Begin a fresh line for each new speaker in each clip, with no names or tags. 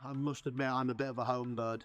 I must admit I'm a bit of a home bird,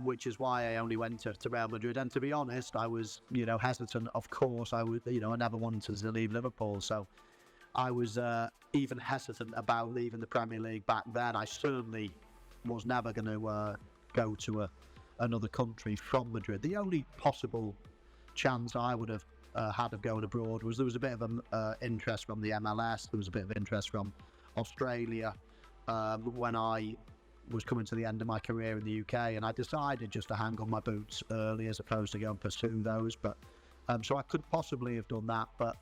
which is why I only went to Real Madrid. And to be honest, I was, hesitant. Of course, I never wanted to leave Liverpool, so I was even hesitant about leaving the Premier League back then. I certainly was never going to go to another country from Madrid. The only possible chance I would have had of going abroad was there was a bit of interest from the MLS. There was a bit of interest from Australia when I was coming to the end of my career in the UK, and I decided just to hang on my boots early as opposed to go and pursue those. But so I could possibly have done that, but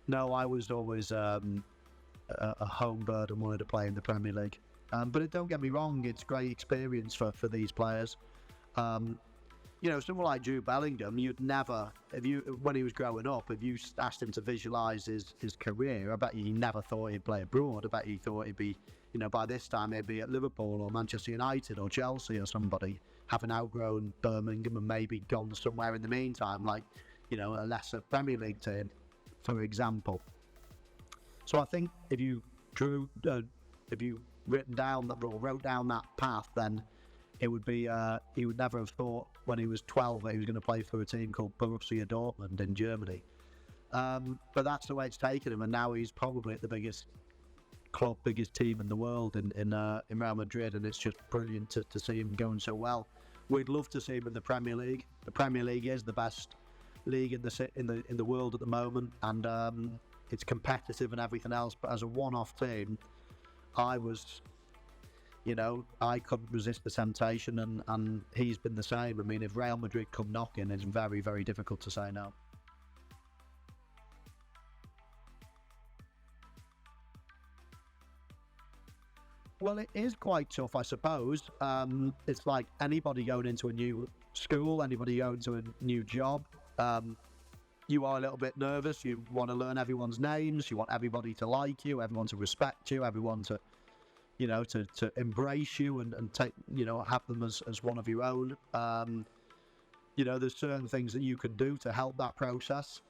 no, I was always a home bird and wanted to play in the Premier League. But don't get me wrong, it's great experience for these players. Someone like Jude Bellingham, you'd never, when he was growing up, if you asked him to visualise his career, I bet he never thought he'd play abroad. I bet he thought he'd be, by this time he'd be at Liverpool or Manchester United or Chelsea or somebody, having outgrown Birmingham and maybe gone somewhere in the meantime, like, a lesser Premier League team, for example. So I think if you wrote down that path, then it would be, he would never have thought when he was 12 that he was going to play for a team called Borussia Dortmund in Germany. But that's the way it's taken him, and now he's probably at the biggest club, biggest team in the world in Real Madrid, and it's just brilliant to see him going so well. We'd love to see him in the Premier League. The Premier League is the best league in the world at the moment, and it's competitive and everything else. But as a one-off team, I couldn't resist the temptation, and he's been the same. I mean, if Real Madrid come knocking, it's very, very difficult to say no. Well, it is quite tough, I suppose. It's like anybody going into a new school, anybody going to a new job. You are a little bit nervous. You want to learn everyone's names. You want everybody to like you, everyone to respect you, everyone to embrace you and take, have them as one of your own. There's certain things that you can do to help that process.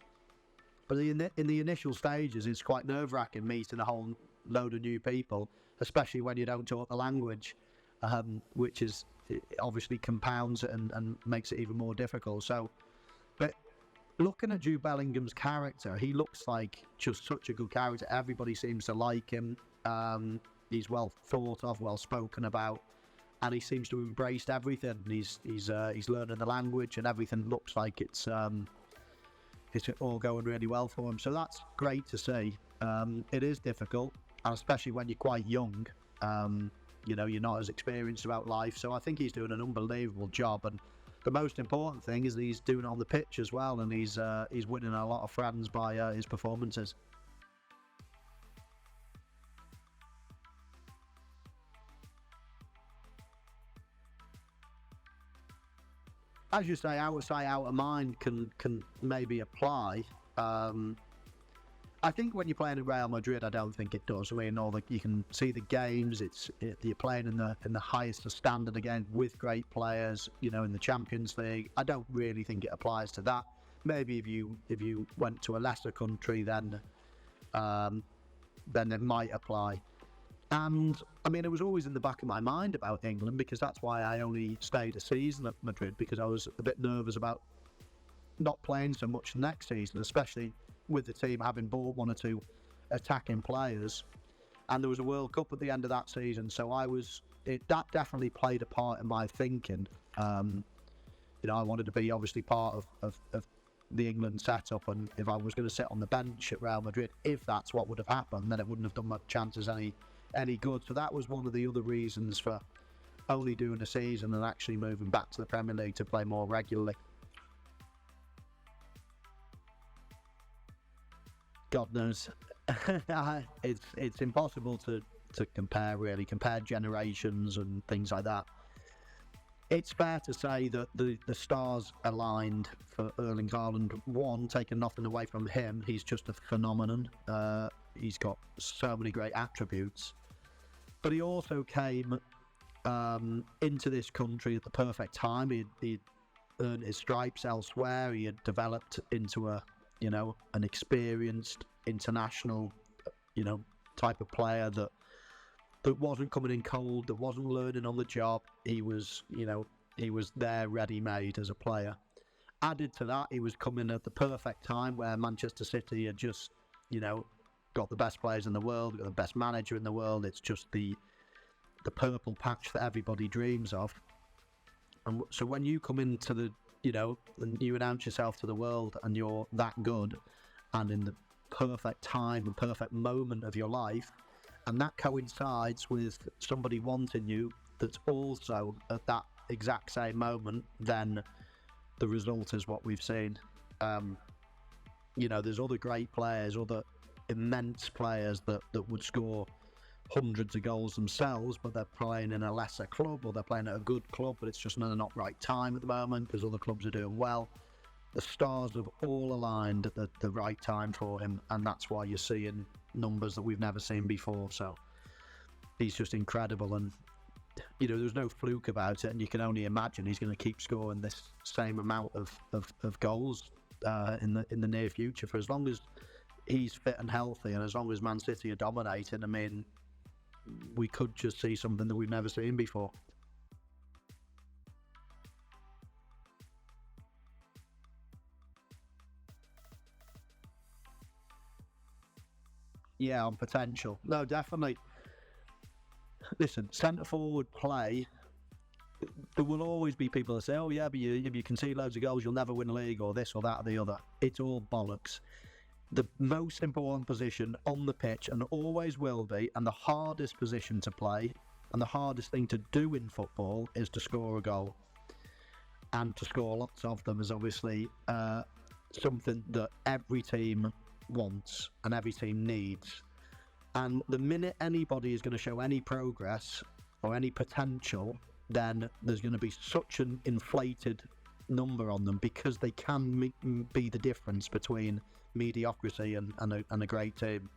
But in the initial stages, it's quite nerve-wracking meeting a whole load of new people, especially when you don't talk the language, which is obviously compounds it and makes it even more difficult. So, but looking at Jude Bellingham's character, he looks like just such a good character. Everybody seems to like him. He's well thought of, well spoken about, and he seems to have embraced everything. He's learning the language, and everything looks like it's all going really well for him. So that's great to see. It is difficult, and especially when you're quite young. You're not as experienced about life. So I think he's doing an unbelievable job, and the most important thing is that he's doing it on the pitch as well, and he's winning a lot of friends by his performances. As you say, out of sight, out of mind can maybe apply. I think when you're playing in Real Madrid, I don't think it does. I mean, you can see the games. You're playing in the highest standard again with great players. In the Champions League. I don't really think it applies to that. Maybe if you went to a lesser country, then it might apply. And I mean, it was always in the back of my mind about England, because that's why I only stayed a season at Madrid, because I was a bit nervous about not playing so much next season, especially with the team having bought one or two attacking players. And there was a World Cup at the end of that season, so that definitely played a part in my thinking. I wanted to be obviously part of the England setup, and if I was going to sit on the bench at Real Madrid, if that's what would have happened, then it wouldn't have done my chances any good. So that was one of the other reasons for only doing a season and actually moving back to the Premier League to play more regularly. God knows. It's impossible to compare generations and things like that. It's fair to say that the stars aligned for Erling Haaland. One, taking nothing away from him, he's just a phenomenon. He's got so many great attributes. But he also came into this country at the perfect time. He'd earned his stripes elsewhere. He had developed into an experienced international, type of player that that wasn't coming in cold, that wasn't learning on the job. He was, he was there ready-made as a player. Added to that, he was coming at the perfect time where Manchester City had just, got the best players in the world, got the best manager in the world. It's just the purple patch that everybody dreams of. And so when you come into the, and you announce yourself to the world and you're that good and in the perfect time and perfect moment of your life, and that coincides with somebody wanting you that's also at that exact same moment, then the result is what we've seen. There's other great players, other immense players that would score hundreds of goals themselves, but they're playing in a lesser club, or they're playing at a good club, but it's just not right time at the moment because other clubs are doing well. The stars have all aligned at the right time for him, and that's why you're seeing numbers that we've never seen before. So he's just incredible, and there's no fluke about it, and you can only imagine he's going to keep scoring this same amount of goals in the near future for as long as he's fit and healthy, and as long as Man City are dominating. I mean, we could just see something that we've never seen before. Yeah, on potential. No, definitely. Listen, centre forward play, there will always be people that say, oh yeah, but if you concede loads of goals, you'll never win a league, or this or that or the other. It's all bollocks. The most important position on the pitch, and always will be, and the hardest position to play, and the hardest thing to do in football is to score a goal. And to score lots of them is obviously something that every team wants and every team needs. And the minute anybody is going to show any progress or any potential, then there's going to be such an inflated number on them, because they can be the difference between mediocrity and a great team.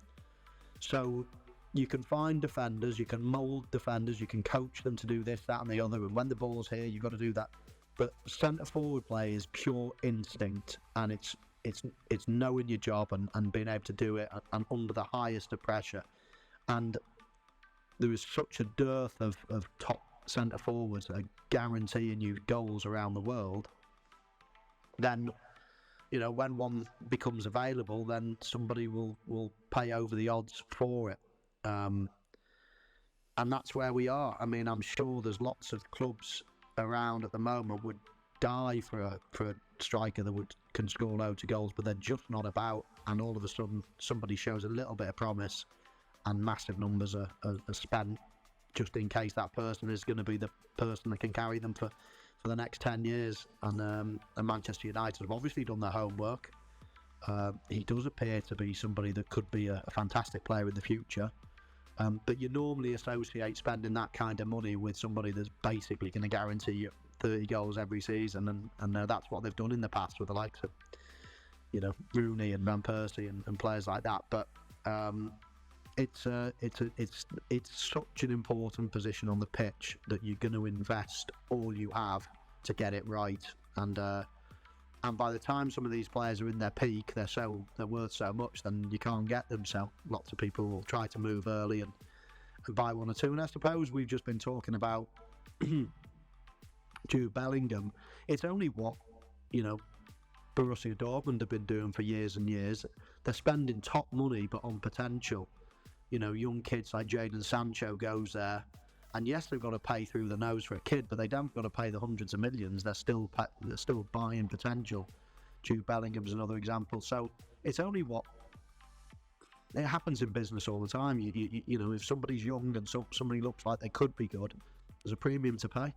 So you can find defenders, you can mould defenders, you can coach them to do this, that and the other, and when the ball's here you've got to do that. But centre forward play is pure instinct, and it's knowing your job and being able to do it and under the highest of pressure. And there is such a dearth of top centre forwards that are guaranteeing you goals around the world. Then, when one becomes available, then somebody will pay over the odds for it. And that's where we are. I mean, I'm sure there's lots of clubs around at the moment would die for a striker that can score loads of goals, but they're just not about. And all of a sudden, somebody shows a little bit of promise, and massive numbers are spent just in case that person is going to be the person that can carry them for the next 10 years. And Manchester United have obviously done their homework. He does appear to be somebody that could be a fantastic player in the future. But you normally associate spending that kind of money with somebody that's basically going to guarantee you 30 goals every season, and that's what they've done in the past with the likes of, Rooney and Van Persie and players like that. But it's such an important position on the pitch that you're going to invest all you have to get it right. And by the time some of these players are in their peak, they're worth so much, then you can't get them. So lots of people will try to move early and buy one or two. And I suppose we've just been talking about Jude Bellingham. It's only what Borussia Dortmund have been doing for years and years. They're spending top money, but on potential. Young kids like Jadon Sancho goes there, and yes, they've got to pay through the nose for a kid, but they don't got to pay the hundreds of millions. They're still buying potential. Jude Bellingham's another example. So it's only what it happens in business all the time. If somebody's young and somebody looks like they could be good, there's a premium to pay.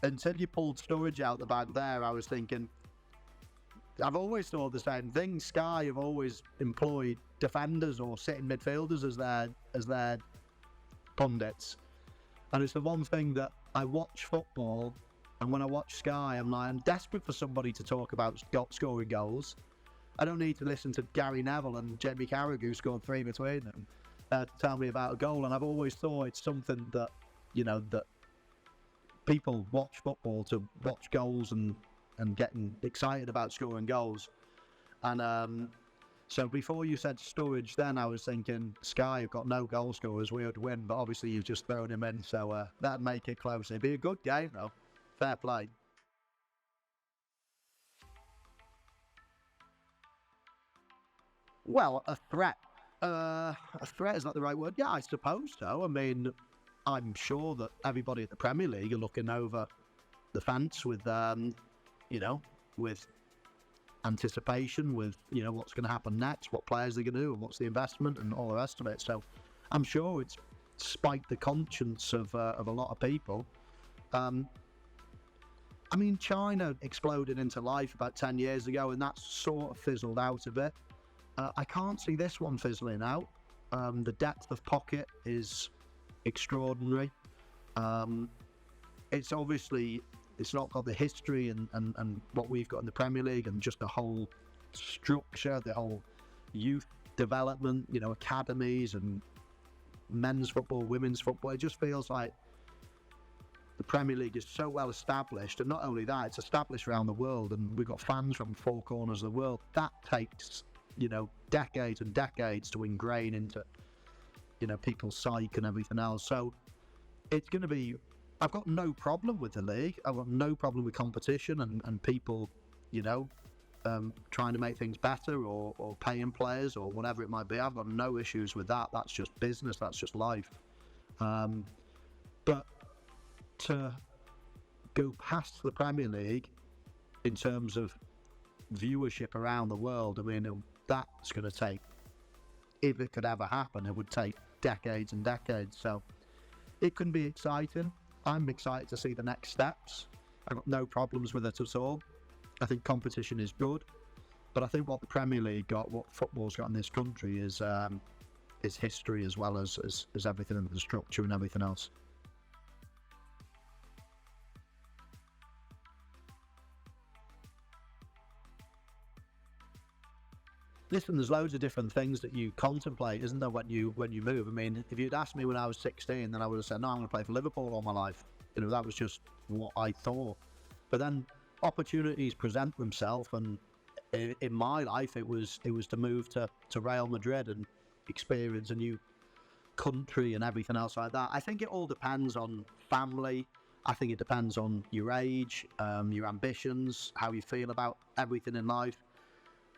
Until you pulled Sturridge out the bag there, I was thinking, I've always thought the same thing. Sky have always employed defenders or sitting midfielders as their pundits, and it's the one thing that I watch football, and when I watch Sky, I'm desperate for somebody to talk about scoring goals. I don't need to listen to Gary Neville and Jamie Carragher, who scored 3 between them, to tell me about a goal. And I've always thought it's something that that people watch football to watch goals and getting excited about scoring goals. And so before you said Sturridge, then I was thinking Sky have got no goal scorers, we would win, but obviously you've just thrown him in, so that'd make it close. It'd be a good game though. Fair play. Well, a threat. A threat is not the right word. Yeah, I suppose so. I mean, I'm sure that everybody at the Premier League are looking over the fence with, with anticipation, with what's going to happen next, what players they're going to do, and what's the investment, and all the rest of it. So, I'm sure it's spiked the conscience of a lot of people. I mean, China exploded into life about 10 years ago, and that's sort of fizzled out a bit. I can't see this one fizzling out. The depth of pocket is extraordinary. It's not got the history and what we've got in the Premier League, and just the whole structure, the whole youth development, academies and men's football, women's football. It just feels like the Premier League is so well established, and not only that, it's established around the world, and we've got fans from four corners of the world. That takes decades and decades to ingrain into people's psyche and everything else. So it's going to be, I've got no problem with the league. I've got no problem with competition and people trying to make things better, or paying players, or whatever it might be. I've got no issues with that. That's just business, that's just life. But to go past the Premier League in terms of viewership around the world, I mean, that's going to take, if it could ever happen, it would take decades and decades. So it can be exciting. I'm excited to see the next steps. I've got no problems with it at all. I think competition is good, but I think what the Premier League got, what football's got in this country, is history, as well as everything, and the structure and everything else. Listen, there's loads of different things that you contemplate, isn't there, when you move? I mean, if you'd asked me when I was 16, then I would have said, no, I'm going to play for Liverpool all my life. That was just what I thought. But then opportunities present themselves, and in my life, it was to move to Real Madrid and experience a new country and everything else like that. I think it all depends on family. I think it depends on your age, your ambitions, how you feel about everything in life.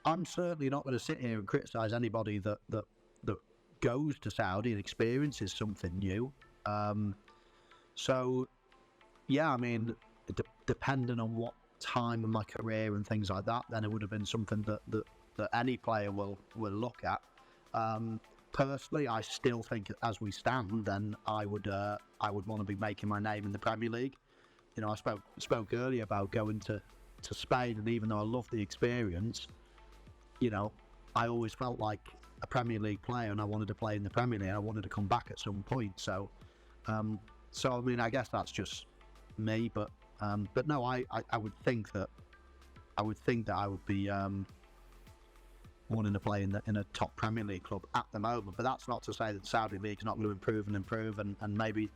I'm certainly not going to sit here and criticise anybody that goes to Saudi and experiences something new. So, yeah, I mean, depending on what time in my career and things like that, then it would have been something that any player will look at. Personally, I still think, as we stand, then I would want to be making my name in the Premier League. I spoke earlier about going to Spain, and even though I love the experience, I always felt like a Premier League player, and I wanted to play in the Premier League. I wanted to come back at some point. So I mean, I guess that's just me. But no, I would think that I would be wanting to play in a top Premier League club at the moment. But that's not to say that the Saudi League is not going to improve, and maybe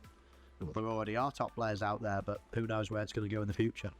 there already are top players out there. But who knows where it's going to go in the future.